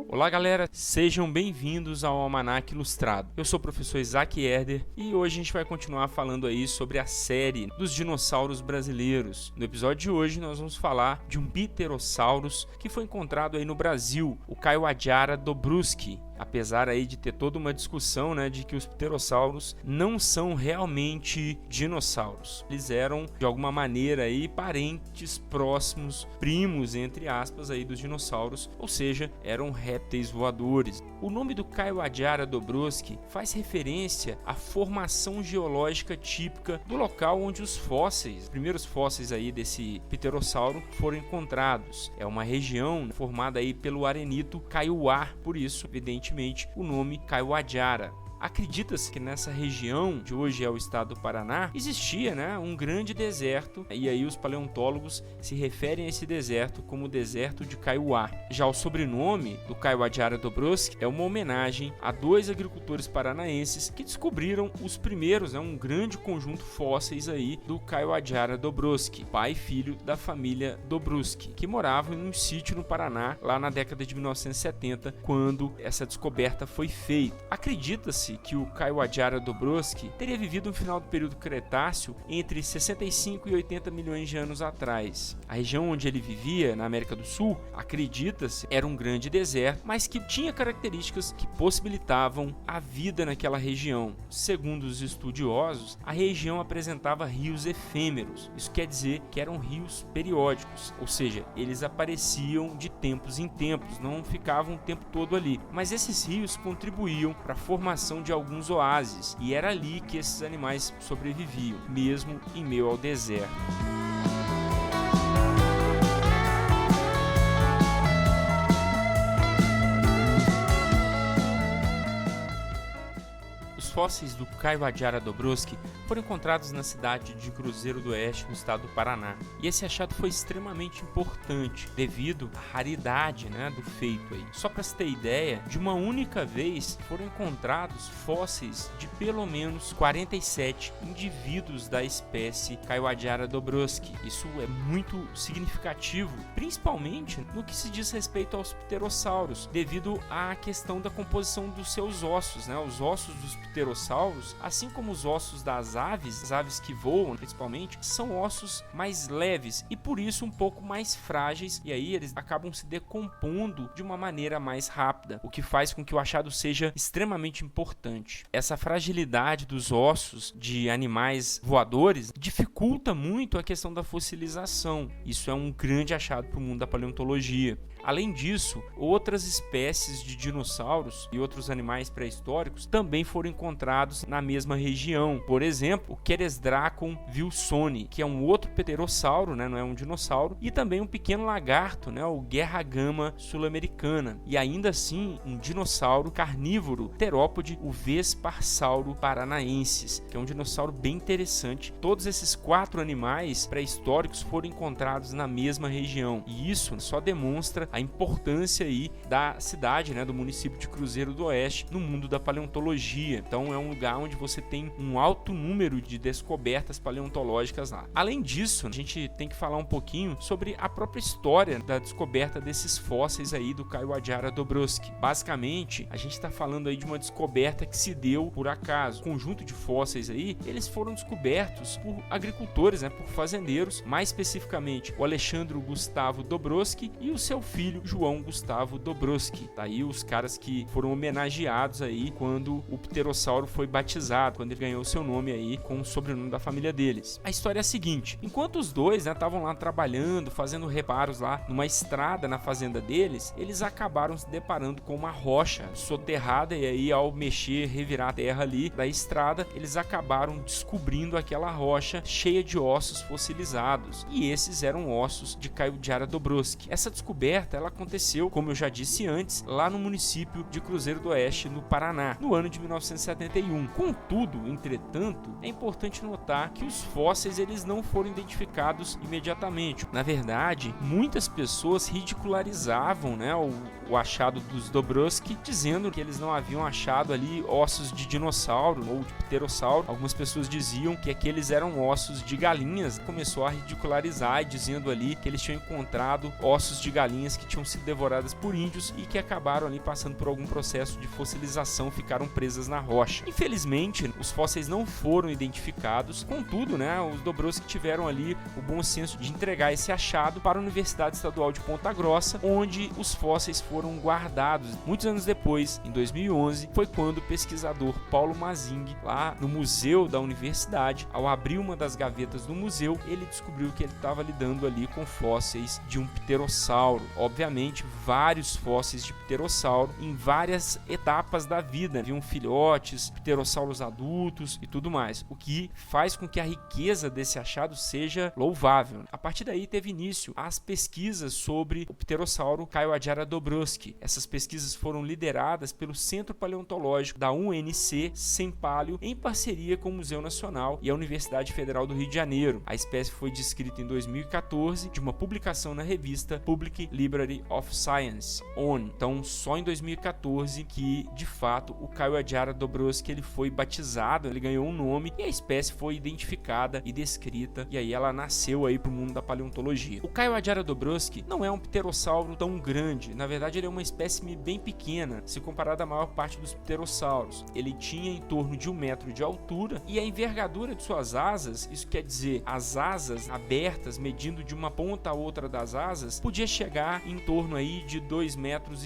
Olá galera, sejam bem-vindos ao Almanac Ilustrado. Eu sou o professor Isaac Herder e hoje a gente vai continuar falando aí sobre a série dos dinossauros brasileiros. No episódio de hoje nós vamos falar de um Pterosaurus que foi encontrado aí no Brasil, o Kaiwadjara dobruski. Apesar aí de ter toda uma discussão, de que os pterossauros não são realmente dinossauros. Eles eram, de alguma maneira, aí, parentes próximos, primos, entre aspas, aí, dos dinossauros, ou seja, eram répteis voadores. O nome do Kaiwadjara dobruski faz referência à formação geológica típica do local onde os primeiros fósseis aí desse pterossauro foram encontrados. É uma região formada aí pelo arenito Kaiowá, por isso, evidentemente, o nome Kaiwadjara. Acredita-se que nessa região, de hoje é o estado do Paraná, existia um grande deserto, e aí os paleontólogos se referem a esse deserto como o deserto de Kaiowá. Já o sobrenome do Kaiwadjara dobruski é uma homenagem a dois agricultores paranaenses que descobriram os primeiros, um grande conjunto fósseis aí do Kaiwadjara dobruski, pai e filho da família Dobruski, que moravam em um sítio no Paraná lá na década de 1970, quando essa descoberta foi feita. Acredita-se que o Kaiwadjara dobruski teria vivido no final do período Cretáceo entre 65 e 80 milhões de anos atrás. A região onde ele vivia, na América do Sul, acredita-se, era um grande deserto, mas que tinha características que possibilitavam a vida naquela região. Segundo os estudiosos, a região apresentava rios efêmeros. Isso quer dizer que eram rios periódicos, ou seja, eles apareciam de tempos em tempos, não ficavam o tempo todo ali. Mas esses rios contribuíam para a formação de alguns oásis, e era ali que esses animais sobreviviam, mesmo em meio ao deserto. Os fósseis do Kaiwadjara dobruski foram encontrados na cidade de Cruzeiro do Oeste, no estado do Paraná. E esse achado foi extremamente importante devido à raridade do feito aí. Só para se ter ideia, de uma única vez foram encontrados fósseis de pelo menos 47 indivíduos da espécie Kaiwadjara dobruski. Isso é muito significativo, principalmente no que se diz respeito aos pterossauros, devido à questão da composição dos seus ossos. Os ossos dos pterossauros, assim como os ossos das aves, as aves que voam principalmente, são ossos mais leves e por isso um pouco mais frágeis, e aí eles acabam se decompondo de uma maneira mais rápida, o que faz com que o achado seja extremamente importante. Essa fragilidade dos ossos de animais voadores dificulta muito a questão da fossilização. Isso é um grande achado para o mundo da paleontologia. Além disso, outras espécies de dinossauros e outros animais pré-históricos também foram encontrados na mesma região. Por exemplo, o Queresdracon wilsoni, que é um outro pterossauro, não é um dinossauro, e também um pequeno lagarto, o Guerragama sul-americana. E ainda assim, um dinossauro carnívoro terópode, o Vesparsauro paranaensis, que é um dinossauro bem interessante. Todos esses 4 animais pré-históricos foram encontrados na mesma região. E isso só demonstra a importância aí da cidade, do município de Cruzeiro do Oeste no mundo da paleontologia. Então é um lugar onde você tem um alto número de descobertas paleontológicas lá. Além disso, a gente tem que falar um pouquinho sobre a própria história da descoberta desses fósseis aí do Kaiwadjara dobruski. Basicamente, a gente está falando aí de uma descoberta que se deu por acaso. O conjunto de fósseis aí, eles foram descobertos por agricultores, por fazendeiros, mais especificamente o Alexandre Gustavo Dobruski e o seu filho João Gustavo Dobruski. Daí os caras que foram homenageados aí quando o pterossauro foi batizado, quando ele ganhou seu nome aí com o sobrenome da família deles. A história é a seguinte: enquanto os dois estavam lá trabalhando, fazendo reparos lá numa estrada na fazenda deles, eles acabaram se deparando com uma rocha soterrada, e aí ao mexer, revirar a terra ali da estrada, eles acabaram descobrindo aquela rocha cheia de ossos fossilizados, e esses eram ossos de Kaiwadjara dobruski. Essa descoberta ela aconteceu, como eu já disse antes, lá no município de Cruzeiro do Oeste, no Paraná, no ano de 1970. 1971. Contudo, entretanto, é importante notar que os fósseis eles não foram identificados imediatamente. Na verdade, muitas pessoas ridicularizavam, né, o achado dos Dobruski, dizendo que eles não haviam achado ali ossos de dinossauro ou de pterossauro. Algumas pessoas diziam que aqueles eram ossos de galinhas. Começou a ridicularizar, dizendo ali que eles tinham encontrado ossos de galinhas que tinham sido devoradas por índios e que acabaram ali passando por algum processo de fossilização, ficaram presas na rocha. Infelizmente, os fósseis não foram identificados. Contudo, né, os Dobruski tiveram ali o bom senso de entregar esse achado para a Universidade Estadual de Ponta Grossa, onde os fósseis foram guardados. Muitos anos depois, em 2011, foi quando o pesquisador Paulo Mazing, lá no museu da universidade, ao abrir uma das gavetas do museu, ele descobriu que ele estava lidando ali com fósseis de um pterossauro. Obviamente, vários fósseis de pterossauro em várias etapas da vida. Haviam filhotes, pterossauros adultos e tudo mais, o que faz com que a riqueza desse achado seja louvável. A partir daí teve início as pesquisas sobre o pterossauro Kaiwadjara Dobruski. Essas pesquisas foram lideradas pelo Centro Paleontológico da UNC Sempalho, em parceria com o Museu Nacional e a Universidade Federal do Rio de Janeiro. A espécie foi descrita em 2014 de uma publicação na revista Public Library of Science ON. Então, só em 2014 que, de fato, o Kaiwadjara Dobruski ele foi batizado, ele ganhou um nome e a espécie foi identificada e descrita, e aí ela nasceu aí para o mundo da paleontologia. O Kaiwadjara Dobruski não é um pterossauro tão grande, na verdade ele é uma espécime bem pequena, se comparado à maior parte dos pterossauros. Ele tinha em torno de 1 metro de altura e a envergadura de suas asas, isso quer dizer, as asas abertas, medindo de uma ponta a outra das asas, podia chegar em torno aí de 2,30 metros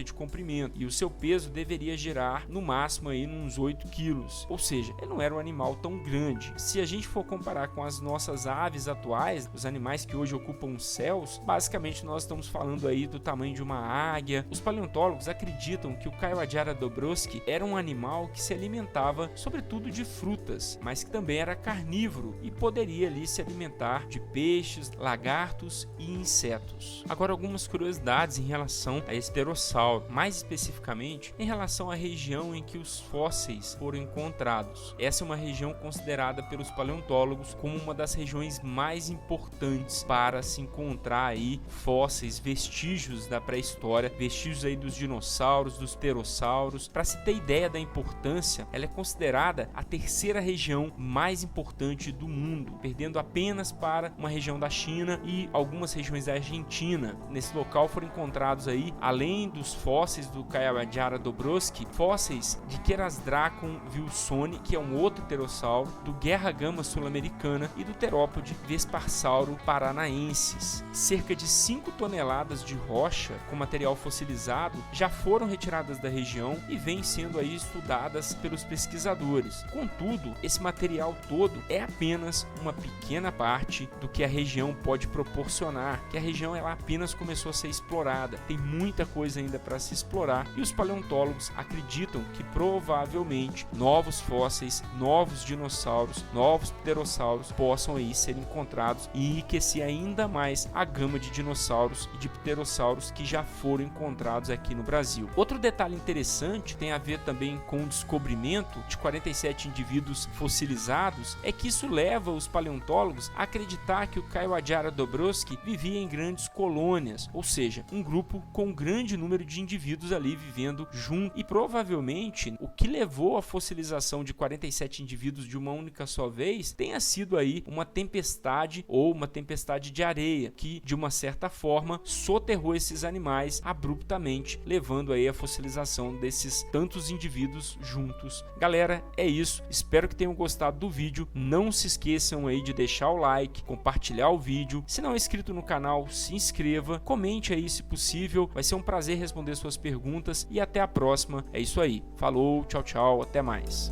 de comprimento, e o seu peso deveria girar no máximo aí uns 8 quilos, ou seja, ele não era um animal tão grande. Se a gente for comparar com as nossas aves atuais, os animais que hoje ocupam os céus, basicamente nós estamos falando aí do tamanho de uma águia. Os paleontólogos acreditam que o Kaiwadjara Dobruski era um animal que se alimentava sobretudo de frutas, mas que também era carnívoro e poderia ali se alimentar de peixes, lagartos e insetos. Agora, algumas curiosidades em relação a esse pterossauro, mais especificamente em relação à região em que os fósseis foram encontrados. Essa é uma região considerada pelos paleontólogos como uma das regiões mais importantes para se encontrar aí fósseis, vestígios da pré-história, vestígios aí dos dinossauros, dos pterossauros. Para se ter ideia da importância, ela é considerada a terceira região mais importante do mundo, perdendo apenas para uma região da China e algumas regiões da Argentina. Nesse local foram encontrados aí, além dos fósseis do Kaiwadjara Dobruski, fósseis de Querasdracon wilsoni, que é um outro pterossauro, do Guerra Gama sul-americana e do Terópode vesparsauro paranaensis. Cerca de 5 toneladas de rocha com material fossilizado já foram retiradas da região e vêm sendo aí estudadas pelos pesquisadores. Contudo, esse material todo é apenas uma pequena parte do que a região pode proporcionar, que a região ela apenas começou a ser explorada. Tem muita coisa ainda para se explorar e os paleontólogos acreditam que provavelmente novos fósseis, novos dinossauros, novos pterossauros possam aí ser encontrados e enriquecer ainda mais a gama de dinossauros e de pterossauros que já foram encontrados aqui no Brasil. Outro detalhe interessante tem a ver também com o descobrimento de 47 indivíduos fossilizados, é que isso leva os paleontólogos a acreditar que o Kaiwadjara Dobruski vivia em grandes colônias, ou seja, um grupo com um grande número de indivíduos ali vivendo junto, e provavelmente o que levou à fossilização de 47 indivíduos de uma única só vez tenha sido aí uma tempestade ou uma tempestade de areia que de uma certa forma soterrou esses animais abruptamente, levando aí a fossilização desses tantos indivíduos juntos. Galera, é isso, espero que tenham gostado do vídeo. Não se esqueçam aí de deixar o like, compartilhar o vídeo. Se não é inscrito no canal, se inscreva, comente aí se possível, vai ser um prazer responder suas perguntas e até a próxima. É isso aí, falou, tchau, tchau, até mais.